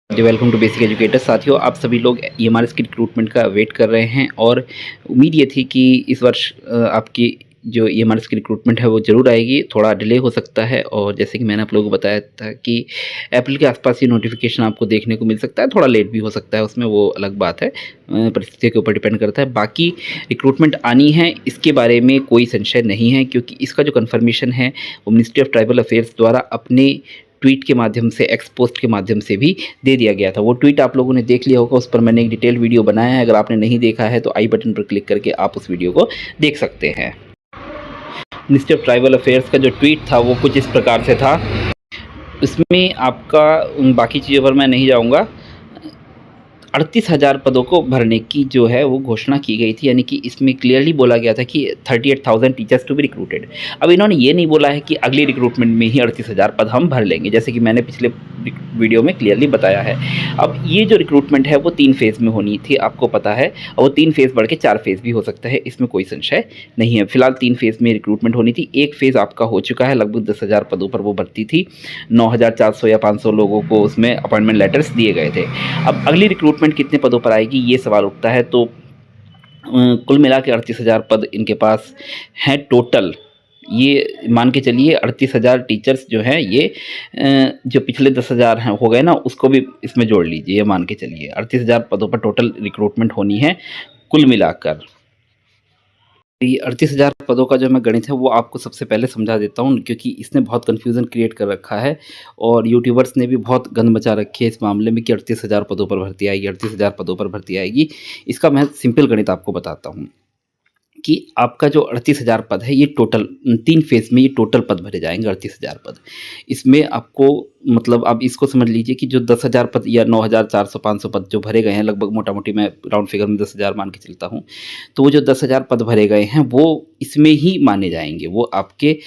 Ji, welcome to Basic Educator. साथियों, आप सभी लोग ईएमआरएस की रिक्रूटमेंट का वेट कर रहे हैं और उम्मीद ये थी कि इस वर्ष आपकी जो ईएमआरएस की रिक्रूटमेंट है वो ज़रूर आएगी। थोड़ा डिले हो सकता है और जैसे कि मैंने आप लोगों को बताया था कि अप्रैल के आसपास ये नोटिफिकेशन आपको देखने को मिल सकता है। थोड़ा लेट भी हो सकता है, उसमें वो अलग बात है, परिस्थितियों के ऊपर डिपेंड करता है। बाकी रिक्रूटमेंट आनी है, इसके बारे में कोई संशय नहीं है, क्योंकि इसका जो कन्फर्मेशन है वो मिनिस्ट्री ऑफ ट्राइबल अफेयर्स द्वारा अपने ट्वीट के माध्यम से, एक्स पोस्ट के माध्यम से भी दे दिया गया था। वो ट्वीट आप लोगों ने देख लिया होगा, उस पर मैंने एक डिटेल वीडियो बनाया है। अगर आपने नहीं देखा है तो आई बटन पर क्लिक करके आप उस वीडियो को देख सकते हैं। मिनिस्ट्री ऑफ ट्राइबल अफेयर्स का जो ट्वीट था वो कुछ इस प्रकार से था। इसमें आपका बाकी चीज़ों पर मैं नहीं जाऊँगा। 38,000 पदों को भरने की जो है वो घोषणा की गई थी, यानी कि इसमें क्लियरली बोला गया था कि 38,000 टीचर्स टू बी रिक्रूटेड। अब इन्होंने ये नहीं बोला है कि अगली रिक्रूटमेंट में ही 38,000 पद हम भर लेंगे, जैसे कि मैंने पिछले वीडियो में क्लियरली बताया है। अब ये जो रिक्रूटमेंट है वो 3 फेज़ में होनी थी, आपको पता है, और वो 3 फेज़ बढ़ के 4 फेज़ भी हो सकता है, इसमें कोई संशय नहीं है। फिलहाल 3 फेज़ में रिक्रूटमेंट होनी थी। एक फेज़ आपका हो चुका है, लगभग 10,000 पदों पर वो भर्ती थी। 9,400 या 500 लोगों को उसमें अपॉइंटमेंट लेटर्स दिए गए थे। अब अगली रिक्रूटमेंट कितने पदों पर आएगी, ये सवाल उठता है। तो कुल मिला के 38,000 पद इनके पास हैं टोटल। ये मान के चलिए 38,000 टीचर्स जो हैं, ये जो पिछले 10,000 हैं हो गए ना, उसको भी इसमें जोड़ लीजिए। ये मान के चलिए 38,000 पदों पर टोटल रिक्रूटमेंट होनी है कुल मिलाकर। ये 38,000 पदों का जो मैं गणित है वो आपको सबसे पहले समझा देता हूँ, क्योंकि इसने बहुत कन्फ्यूज़न क्रिएट कर रखा है और यूट्यूबर्स ने भी बहुत गंद मचा रखी है इस मामले में कि 38,000 पदों पर भर्ती आएगी, 38,000 पदों पर भर्ती आएगी। इसका मैं सिंपल गणित आपको बताता हूँ कि आपका जो 38,000 पद है, ये टोटल 3 फेज़ में ये टोटल पद भरे जाएँगे, 38,000 पद। इसमें आपको मतलब आप इसको समझ लीजिए कि जो 10,000 पद या 9,400 500 पद जो भरे गए हैं, लगभग मोटा-मोटी मैं राउंड फिगर में 10,000 मान के चलता हूँ। तो वो जो 10,000 पद भरे गए हैं वो इसमें ही माने जाएँगे, वो आपके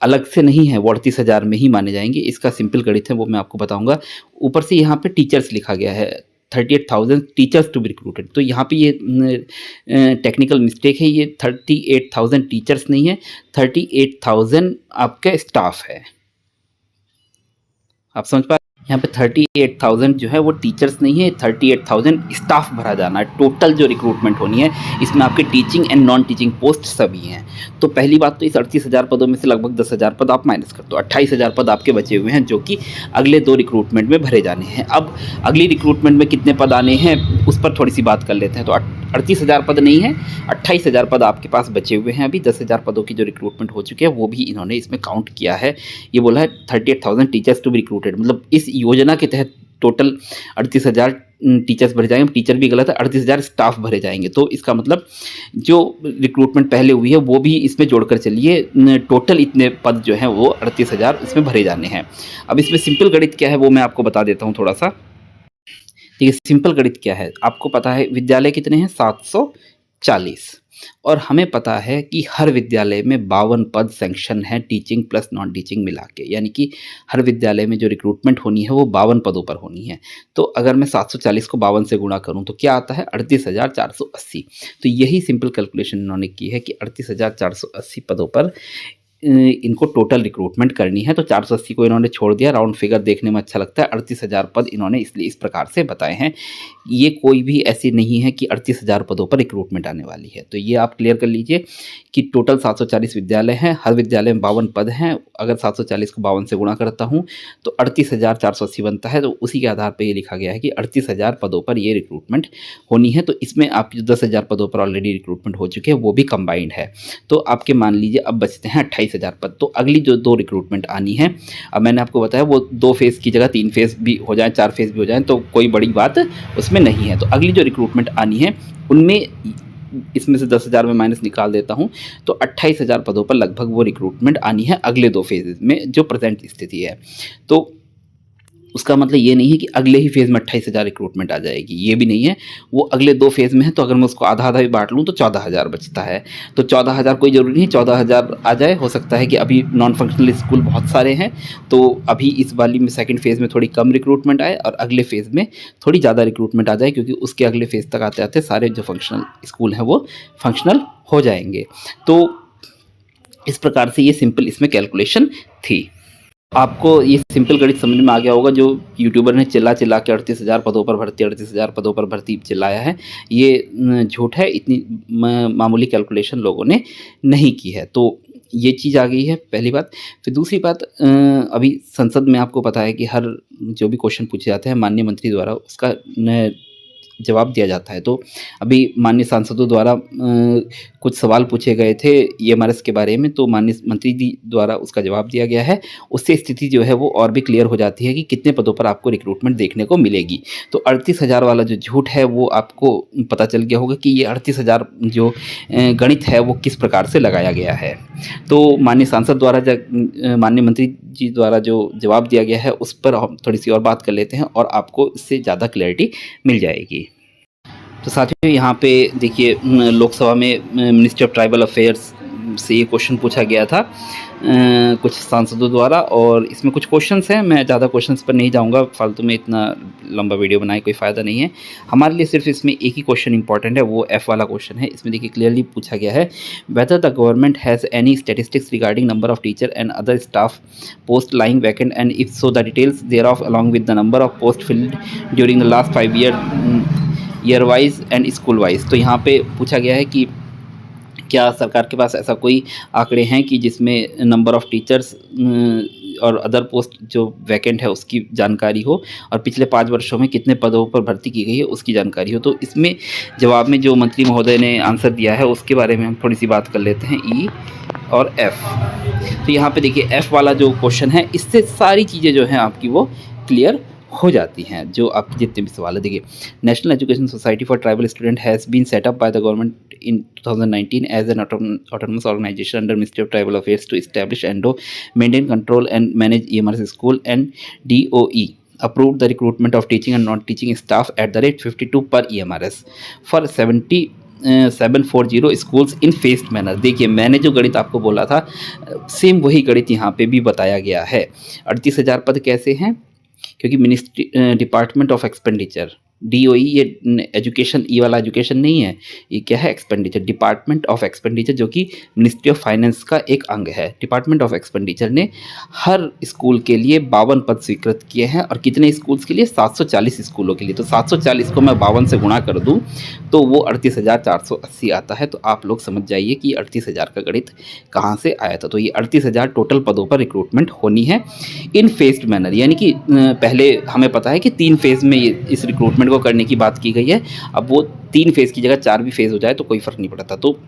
अलग से नहीं है, वो 38,000 में ही माने जाएँगे। इसका सिंपल गणित है, वो मैं आपको बताऊँगा। ऊपर से यहाँ पे टीचर्स लिखा गया है, 38,000 टीचर्स टू बी रिक्रूटेड। तो यहाँ पे ये टेक्निकल मिस्टेक है, ये 38,000 टीचर्स नहीं है, 38,000 आपका स्टाफ है। आप समझ पा रहे हैं? यहाँ पे 38,000 जो है वो टीचर्स नहीं है, 38,000 स्टाफ भरा जाना है। टोटल जो रिक्रूटमेंट होनी है, इसमें आपके teaching and non teaching post सभी हैं। तो पहली बात तो इस 38,000 पदों में से लगभग 10,000 पद आप माइनस कर दो, 28,000 पद आपके बचे हुए हैं, जो कि अगले 2 रिक्रूटमेंट में भरे जाने हैं। अब अगली रिक्रूटमेंट में कितने पद आने हैं उस पर थोड़ी सी बात कर लेते हैं। तो 38,000 पद नहीं है, 28,000 पद आपके पास बचे हुए हैं। अभी 10,000 पदों की जो रिक्रूटमेंट हो चुकी है वो भी इन्होंने इसमें काउंट किया है। ये बोला है 38,000 टीचर्स टू बी रिक्रूटेड, मतलब इस योजना के तहत टोटल 38,000 टीचर्स भरे जाएंगे। टीचर भी गलत है, 38,000 स्टाफ भरे जाएंगे। तो इसका मतलब जो रिक्रूटमेंट पहले हुई है वो भी इसमें जोड़कर चलिए, टोटल इतने पद जो हैं वो 38,000 इसमें भरे जाने हैं। अब इसमें सिंपल गणित क्या है वो मैं आपको बता देता हूँ थोड़ा सा। देखिए, सिंपल गणित क्या है, आपको पता है विद्यालय कितने हैं, 740, और हमें पता है कि हर विद्यालय में 52 पद सैंक्शन है, टीचिंग प्लस नॉन टीचिंग मिला के, यानी कि हर विद्यालय में जो रिक्रूटमेंट होनी है वो 52 पदों पर होनी है। तो अगर मैं 740 को 52 से गुणा करूं तो क्या आता है, 38,480। तो यही सिंपल कैलकुलेशन इन्होंने की है कि 38,480 पदों पर इनको टोटल रिक्रूटमेंट करनी है। तो 480 को इन्होंने छोड़ दिया, राउंड फिगर देखने में अच्छा लगता है। 38,000 पद इन्होंने इसलिए इस प्रकार से बताए हैं। ये कोई भी ऐसी नहीं है कि 38,000 पदों पर रिक्रूटमेंट आने वाली है। तो ये आप क्लियर कर लीजिए कि टोटल 740 विद्यालय हैं, हर विद्यालय में 52 पद हैं। अगर 740 को 52 से गुणा करता हूँ तो 38,480 बनता है। तो उसी के आधार पर ये लिखा गया है कि 38,000 पदों पर ये रिक्रूटमेंट होनी है। तो इसमें आप जो 10,000 पदों पर ऑलरेडी रिक्रूटमेंट हो चुके हैं वो भी कंबाइंड है। तो आपके मान लीजिए अब बचते हैं 28,000 पद। तो अगली जो 2 रिक्रूटमेंट आनी है, अब मैंने आपको बताया वो 2 फेज़ की जगह 3 फेज़ भी हो जाए, 4 फेज़ भी हो जाए, तो कोई बड़ी बात उसमें नहीं है। तो अगली जो रिक्रूटमेंट आनी है उनमें इसमें से 10,000 में माइनस निकाल देता हूँ तो 28,000 पदों पर लगभग वो रिक्रूटमेंट आनी है अगले 2 फेज़ में, जो प्रेजेंट स्थिति है। तो उसका मतलब ये नहीं है कि अगले ही फेज़ में 28,000 रिक्रूटमेंट आ जाएगी, ये भी नहीं है। वो अगले 2 फेज़ में है। तो अगर मैं उसको आधा-आधा भी बाँट लूँ तो 14,000 बचता है। तो 14,000 कोई ज़रूरी नहीं 14,000 आ जाए, हो सकता है कि अभी नॉन फंक्शनल स्कूल बहुत सारे हैं, तो अभी इस वाली में सेकंड फेज़ में थोड़ी कम रिक्रूटमेंट आए और अगले फेज़ में थोड़ी ज़्यादा रिक्रूटमेंट आ जाए, क्योंकि उसके अगले फेज़ तक आते-आते सारे जो फंक्शनल स्कूल हैं वो फंक्शनल हो जाएँगे। तो इस प्रकार से ये सिंपल इसमें कैलकुलेशन थी। आपको ये सिंपल गणित समझ में आ गया होगा, जो यूट्यूबर ने चिल्ला-चिल्ला के 38,000 पदों पर भर्ती, 38,000 पदों पर भर्ती चिल्लाया है, ये झूठ है। इतनी मामूली कैलकुलेशन लोगों ने नहीं की है। तो ये चीज़ आ गई है, पहली बात। फिर दूसरी बात, अभी संसद में आपको पता है कि हर जो भी क्वेश्चन पूछे जाते हैं माननीय मंत्री द्वारा उसका न जवाब दिया जाता है। तो अभी माननीय सांसदों द्वारा कुछ सवाल पूछे गए थे ईएमआरएस के बारे में, तो माननीय मंत्री जी द्वारा उसका जवाब दिया गया है। उससे स्थिति जो है वो और भी क्लियर हो जाती है कि कितने पदों पर आपको रिक्रूटमेंट देखने को मिलेगी। तो 38,000 वाला जो झूठ है वो आपको पता चल गया होगा कि ये 38,000 जो गणित है वो किस प्रकार से लगाया गया है। तो माननीय सांसद द्वारा माननीय मंत्री जी द्वारा जो जवाब दिया गया है उस पर हम थोड़ी सी और बात कर लेते हैं और आपको इससे ज़्यादा क्लैरिटी मिल जाएगी। तो साथियों, यहाँ पे देखिए, लोकसभा में मिनिस्ट्री ऑफ ट्राइबल अफेयर्स से ये क्वेश्चन पूछा गया था कुछ सांसदों द्वारा, और इसमें कुछ क्वेश्चंस हैं। मैं ज़्यादा क्वेश्चंस पर नहीं जाऊँगा, फालतू में इतना लंबा वीडियो बनाए कोई फ़ायदा नहीं है। हमारे लिए सिर्फ इसमें एक ही क्वेश्चन इंपॉर्टेंट है, वो एफ वाला क्वेश्चन है। इसमें देखिए क्लियरली पूछा गया है, whether the government has any statistics regarding number of teacher and other staff post lying vacant, and if so the details thereof along with the number of post filled during the last 5 year wise and school wise. तो यहाँ पे पूछा गया है कि क्या सरकार के पास ऐसा कोई आंकड़े हैं कि जिसमें नंबर ऑफ़ टीचर्स और अदर पोस्ट जो वैकेंट है उसकी जानकारी हो, और पिछले 5 वर्षों में कितने पदों पर भर्ती की गई है उसकी जानकारी हो। तो इसमें जवाब में जो मंत्री महोदय ने आंसर दिया है उसके बारे में हम थोड़ी सी बात कर लेते हैं, ई और एफ़। तो यहाँ पे देखिए एफ़ वाला जो क्वेश्चन है, इससे सारी चीज़ें जो हैं आपकी वो क्लियर हो जाती हैं, जो आपके जितने भी सवाल है। देखिए, National Education Society for Tribal Student has been set up by the government in 2019 as an autonomous organization under Ministry of Tribal Affairs to establish and maintain, control and manage EMRS school, and DOE approved the recruitment of teaching and non-teaching staff at the rate 52 per EMRS for 740 schools in faced manner. देखिए, मैंने जो गणित आपको बोला था same वही गणित यहाँ पे भी बताया गया है। 38,000 पद कैसे हैं? क्योंकि ministry department of expenditure DOE, ये एजुकेशन, ई वाला एजुकेशन नहीं है, ये क्या है? एक्सपेंडिचर, डिपार्टमेंट ऑफ एक्सपेंडिचर, जो कि मिनिस्ट्री ऑफ फाइनेंस का एक अंग है। डिपार्टमेंट ऑफ एक्सपेंडिचर ने हर स्कूल के लिए 52 पद स्वीकृत किए हैं, और कितने स्कूल्स के लिए? 740 स्कूलों के लिए। तो 740 को मैं 52 से गुणा कर दूं तो वो 38,480 आता है। तो आप लोग समझ जाइए कि 38,000 का गणित कहाँ से आया था। तो ये 38,000 टोटल पदों पर रिक्रूटमेंट होनी है इन फेस्ड मैनर, यानी कि पहले हमें पता है कि 3 फेज़ में इस रिक्रूटमेंट को करने की बात की गई है। अब वो 3 फेज़ की जगह 4 भी फेज़ हो जाए तो कोई फ़र्क नहीं पड़ता। तो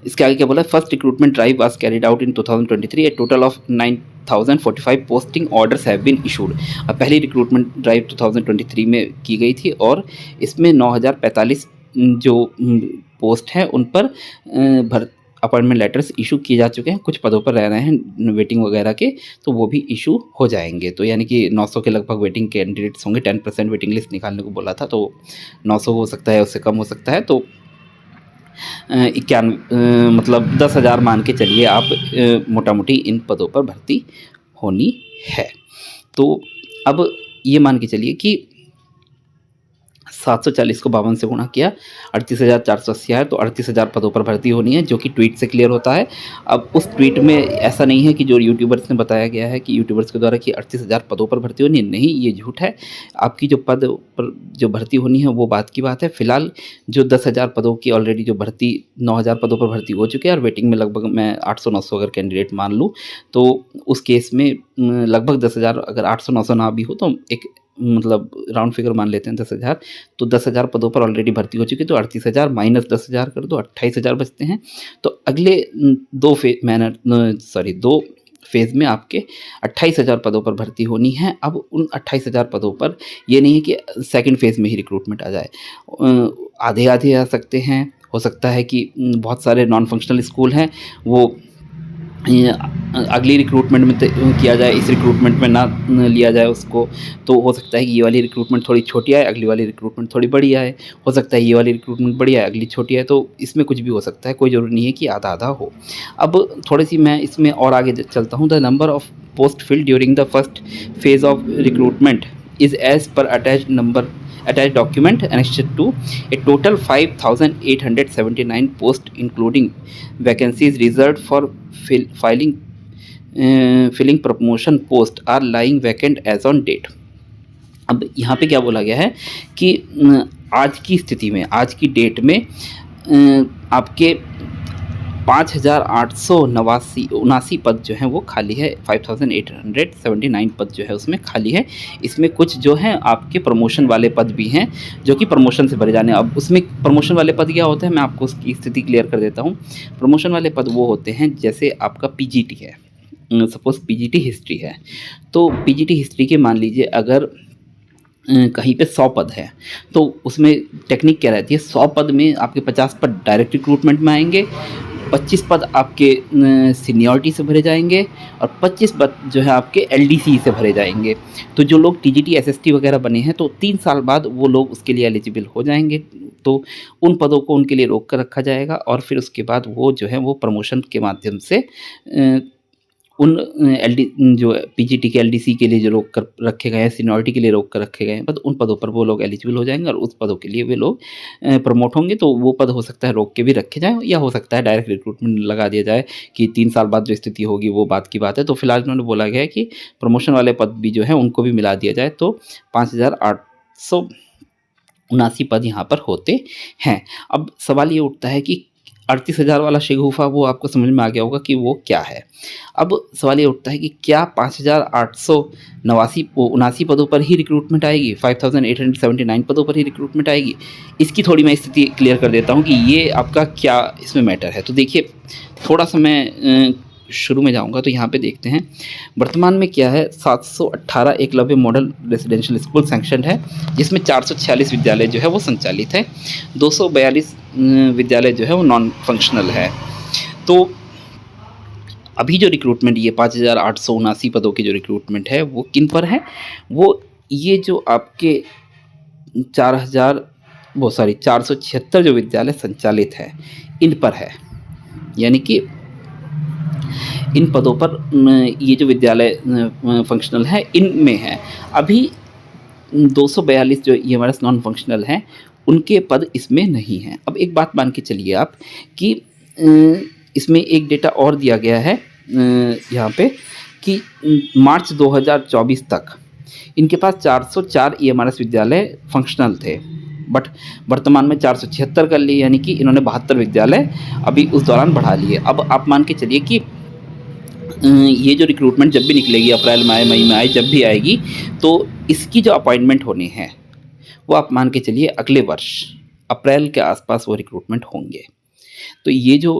इसके आगे क्या बोला? First recruitment drive was carried out in 2023, a total of 9,045 posting orders have been issued. अब पहली रिक्रूटमेंट ड्राइव 2023 में की गई थी, और इसमें 9,045 जो पोस्ट हैं उन पर अपॉइंटमेंट लेटर्स इशू किए जा चुके हैं। कुछ पदों पर रह रहे हैं वेटिंग वगैरह के, तो वो भी इशू हो जाएंगे। तो यानी कि 900 के लगभग वेटिंग कैंडिडेट्स होंगे। 10% वेटिंग लिस्ट निकालने को बोला था, तो 900 हो सकता है, उससे कम हो सकता है। तो 91 मतलब 10,000 मान के चलिए आप, मोटा मोटी इन पदों पर भर्ती होनी है। तो अब ये मान के चलिए कि 740 को 52 से गुणा किया, 38,480 आया। तो 38,000 पदों पर भर्ती होनी है, जो कि ट्वीट से क्लियर होता है। अब उस ट्वीट में ऐसा नहीं है कि जो यूट्यूबर्स ने बताया गया है कि यूट्यूबर्स के द्वारा कि 38,000 पदों पर भर्ती होनी है, नहीं, ये झूठ है। आपकी जो पद पर जो भर्ती होनी है वो बात की बात है। फिलहाल जो 10,000 पदों की ऑलरेडी जो भर्ती 9,000 पदों पर भर्ती हो चुकी है, और वेटिंग में लगभग मैं 800-900 अगर कैंडिडेट मान लूँ, तो उस केस में लगभग 10,000, अगर 800-900 ना भी हो तो एक मतलब राउंड फिगर मान लेते हैं 10,000। तो 10,000 पदों पर ऑलरेडी भर्ती हो चुकी है, तो 38,000 माइनस 10,000 कर दो, 28,000 बचते हैं। तो अगले 2 फेज़ में आपके 28,000 पदों पर भर्ती होनी है। अब उन 28,000 पदों पर ये नहीं है कि सेकंड फेज़ में ही रिक्रूटमेंट आ जाए, आधे आ सकते हैं। हो सकता है कि बहुत सारे नॉन फंक्शनल स्कूल हैं, वो अगली रिक्रूटमेंट में किया जाए, इस रिक्रूटमेंट में ना लिया जाए उसको। तो हो सकता है कि ये वाली रिक्रूटमेंट थोड़ी छोटी आए, अगली वाली रिक्रूटमेंट थोड़ी बड़ी आए। हो सकता है ये वाली रिक्रूटमेंट बड़ी आए, अगली छोटी आए। तो इसमें कुछ भी हो सकता है, कोई ज़रूरी नहीं है कि आधा आधा हो। अब थोड़ी सी मैं इसमें और आगे चलता हूँ। The number of post filled during the first phase of recruitment is as per attached document annexed to a total 5,879 posts including vacancies reserved for filing filling promotion post are lying vacant as on date. अब यहाँ पे क्या बोला गया है कि आज की स्थिति में, आज की डेट में आपके 5,889 पद जो हैं वो खाली है, 5,879 पद जो है उसमें खाली है। इसमें कुछ जो हैं आपके प्रमोशन वाले पद भी हैं जो कि प्रमोशन से भरे जाने। अब उसमें प्रमोशन वाले पद क्या होते हैं, मैं आपको उसकी स्थिति क्लियर कर देता हूँ। प्रमोशन वाले पद वो होते हैं जैसे आपका पीजीटी है, सपोज़ पीजीटी हिस्ट्री है, तो पीजीटी हिस्ट्री के मान लीजिए अगर कहीं पे 100 पद है तो उसमें टेक्निक क्या रहती है, 100 पद में आपके 50 पद डायरेक्ट रिक्रूटमेंट में आएंगे, 25 पद आपके सीनियरिटी से भरे जाएंगे और 25 पद जो है आपके एलडीसी से भरे जाएंगे। तो जो लोग टीजीटी एसएसटी वगैरह बने हैं तो 3 साल बाद वो लोग उसके लिए एलिजिबल हो जाएंगे, तो उन पदों को उनके लिए रोक कर रखा जाएगा और फिर उसके बाद वो जो है वो प्रमोशन के माध्यम से उन एलडी जो पीजीटी के एलडीसी के लिए जो रोक कर रखे गए हैं, सीनियरिटी के लिए रोक कर रखे गए हैं पद, उन पदों पर वो लोग एलिजिबल हो जाएंगे और उस पदों के लिए वे लोग प्रमोट होंगे। तो वो पद हो सकता है रोक के भी रखे जाएँ या हो सकता है डायरेक्ट रिक्रूटमेंट लगा दिया जाए कि 3 साल बाद जो स्थिति होगी वो बात की बात है। तो फिलहाल उन्होंने बोला गया है कि प्रमोशन वाले पद भी जो है उनको भी मिला दिया जाए, तो 5,879 पद यहाँ पर होते हैं। अब सवाल ये उठता है कि 38,000 वाला शगुफा वो आपको समझ में आ गया होगा कि वो क्या है। अब सवाल ये उठता है कि क्या 5,879 पदों पर ही रिक्रूटमेंट आएगी, 5,879 पदों पर ही रिक्रूटमेंट आएगी? इसकी थोड़ी मैं स्थिति क्लियर कर देता हूँ कि ये आपका क्या इसमें मैटर है। तो देखिए, थोड़ा सा मैं शुरू में जाऊंगा तो यहाँ पे देखते हैं वर्तमान में क्या है। 718 Eklavya model residential school sanction है जिसमें 446 विद्यालय जो है वो संचालित है, 242 विद्यालय जो है वो नॉन फंक्शनल है। तो अभी जो रिक्रूटमेंट ये 5,879 पदों की जो रिक्रूटमेंट है वो किन पर है, वो ये जो आपके 476 जो विद्यालय संचालित है इन पर है। यानी कि इन पदों पर ये जो विद्यालय फंक्शनल है इनमें है। अभी 242 जो ये हमारे नॉन फंक्शनल हैं उनके पद इसमें नहीं हैं। अब एक बात मान के चलिए आप कि इसमें एक डेटा और दिया गया है यहाँ पे कि मार्च 2024 तक इनके पास 404 ईएमआरएस विद्यालय फंक्शनल थे, बट वर्तमान में 476 कर लिए, यानी कि इन्होंने 72 विद्यालय अभी उस दौरान बढ़ा लिए। अब आप मान के चलिए कि ये जो रिक्रूटमेंट जब भी निकलेगी, अप्रैल में आए, मई में आए, जब भी आएगी, तो इसकी जो अपॉइंटमेंट होनी है वो आप मान के चलिए अगले वर्ष अप्रैल के आसपास वो रिक्रूटमेंट होंगे। तो ये जो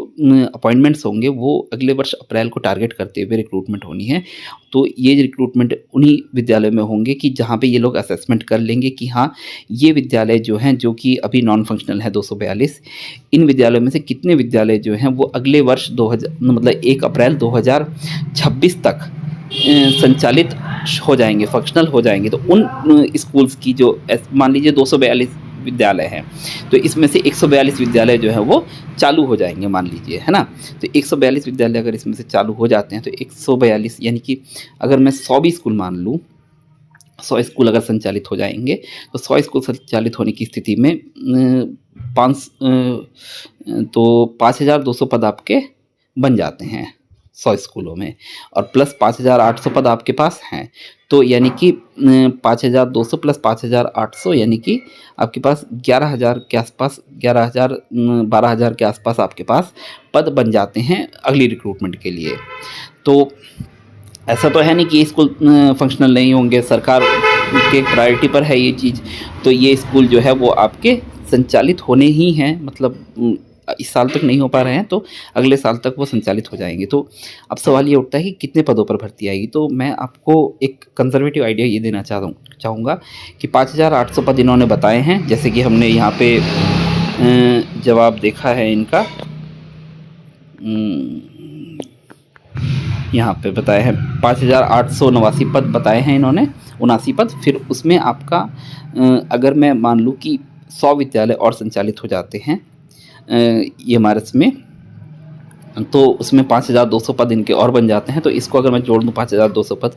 अपॉइंटमेंट्स होंगे वो अगले वर्ष अप्रैल को टारगेट करते हुए रिक्रूटमेंट होनी है। तो ये रिक्रूटमेंट उन्हीं विद्यालयों में होंगे कि जहाँ पे ये लोग असेसमेंट कर लेंगे कि हाँ, ये विद्यालय जो हैं जो कि अभी नॉन फंक्शनल है 242, इन विद्यालयों में से कितने विद्यालय जो हैं वो अगले वर्ष 1 अप्रैल 2026 तक संचालित हो जाएंगे, फंक्शनल हो जाएंगे। तो उन स्कूल्स की जो मान लीजिए 242 विद्यालय हैं तो इसमें से 142 विद्यालय जो है वो चालू हो जाएंगे, मान लीजिए, है ना। तो 142 विद्यालय अगर इसमें से चालू हो जाते हैं तो 142 यानी कि अगर मैं 100 भी स्कूल मान लूँ, 100 स्कूल अगर संचालित हो जाएंगे तो 100 स्कूल संचालित होने की स्थिति में 5,200 पद आपके बन जाते हैं 100 स्कूलों में, और प्लस 5,800 पद आपके पास हैं। तो यानी कि 5,200 प्लस 5,800 यानी कि आपके पास 11,000 के आसपास, 12,000 के आसपास आपके पास पद बन जाते हैं अगली रिक्रूटमेंट के लिए। तो ऐसा तो है नहीं कि स्कूल फंक्शनल नहीं होंगे, सरकार के प्रायोरिटी पर है ये चीज़। तो ये स्कूल जो है वो आपके संचालित होने ही हैं, मतलब इस साल तक नहीं हो पा रहे हैं तो अगले साल तक वो संचालित हो जाएंगे। तो अब सवाल ये उठता है कि कितने पदों पर भर्ती आएगी। तो मैं आपको एक कंजर्वेटिव आइडिया ये देना चाहूँगा कि 5,800 पद इन्होंने बताए हैं, जैसे कि हमने यहाँ पे जवाब देखा है इनका, यहाँ पे बताए हैं 5,889 पद बताए हैं इन्होंने, 79 पद। फिर उसमें आपका अगर मैं मान लूँ कि 100 विद्यालय और संचालित हो जाते हैं ये हमारे में, तो उसमें 5,200 पद इनके और बन जाते हैं। तो इसको अगर मैं जोड़ दूँ 5,200 पद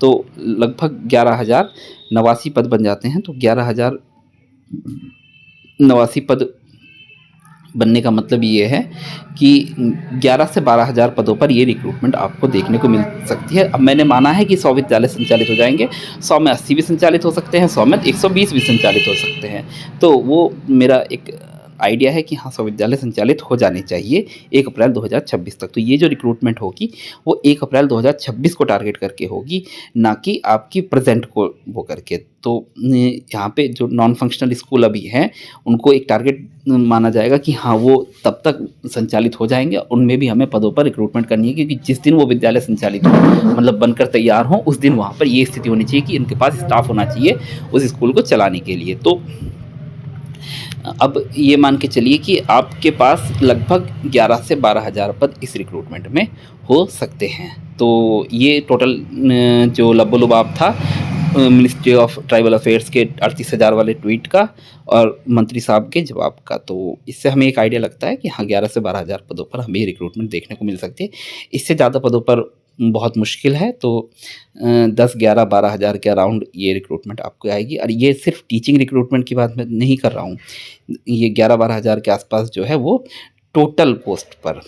तो लगभग 11,089 पद बन जाते हैं। तो 11,089 पद बनने का मतलब ये है कि 11 से 12,000 पदों पर ये रिक्रूटमेंट आपको देखने को मिल सकती है। अब मैंने माना है कि 100 विद्यालय संचालित हो जाएँगे, 100 में 80 भी संचालित हो सकते हैं, 100 में 120 भी संचालित हो सकते हैं। तो वो मेरा एक आइडिया है कि हाँ, 100 विद्यालय संचालित हो जाने चाहिए 1 अप्रैल 2026 तक। तो ये जो रिक्रूटमेंट होगी वो 1 अप्रैल 2026 को टारगेट करके होगी, ना कि आपकी प्रेज़ेंट को वो करके। तो यहाँ पे जो नॉन फंक्शनल स्कूल अभी हैं, उनको एक टारगेट माना जाएगा कि हाँ, वो तब तक संचालित हो जाएँगे। उनमें भी हमें पदों पर रिक्रूटमेंट करनी है, क्योंकि जिस दिन वो विद्यालय संचालित हो, मतलब बनकर तैयार हों, उस दिन वहाँ पर ये स्थिति होनी चाहिए कि इनके पास स्टाफ होना चाहिए उस स्कूल को चलाने के लिए। तो अब ये मान के चलिए कि आपके पास लगभग 11 से 12,000 पद इस रिक्रूटमेंट में हो सकते हैं। तो ये टोटल जो लबो-लुबाब था मिनिस्ट्री ऑफ ट्राइबल अफेयर्स के 38,000 वाले ट्वीट का और मंत्री साहब के जवाब का। तो इससे हमें एक आइडिया लगता है कि हाँ, 11 से 12,000 पदों पर हमें ये रिक्रूटमेंट देखने को मिल सकती है। इससे ज़्यादा पदों पर बहुत मुश्किल है। तो 10, 11, 12,000 के अराउंड ये रिक्रूटमेंट आपको आएगी। और ये सिर्फ टीचिंग रिक्रूटमेंट की बात मैं नहीं कर रहा हूँ। ये 11-12 हज़ार के आसपास जो है वो टोटल पोस्ट पर,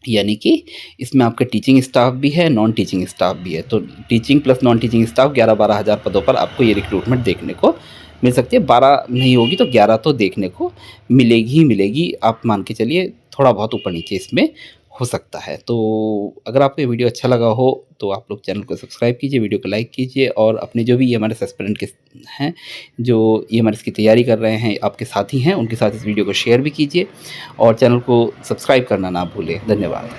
यानी कि इसमें आपका टीचिंग स्टाफ भी है, नॉन टीचिंग स्टाफ भी है। तो teaching plus non teaching staff 11-12 हज़ार पदों पर आपको ये रिक्रूटमेंट देखने को मिल सकती है। 12 नहीं होगी तो 11 तो देखने को मिलेगी ही मिलेगी। आप मान के चलिए थोड़ा बहुत ऊपर नीचे इसमें हो सकता है। तो अगर आपको ये वीडियो अच्छा लगा हो तो आप लोग चैनल को सब्सक्राइब कीजिए, वीडियो को लाइक कीजिए, और अपने जो भी ईएमआरएस एस्पिरेंट के हैं, जो ईएमआरएस की तैयारी कर रहे हैं, आपके साथी हैं, उनके साथ इस वीडियो को शेयर भी कीजिए और चैनल को सब्सक्राइब करना ना भूलें। धन्यवाद।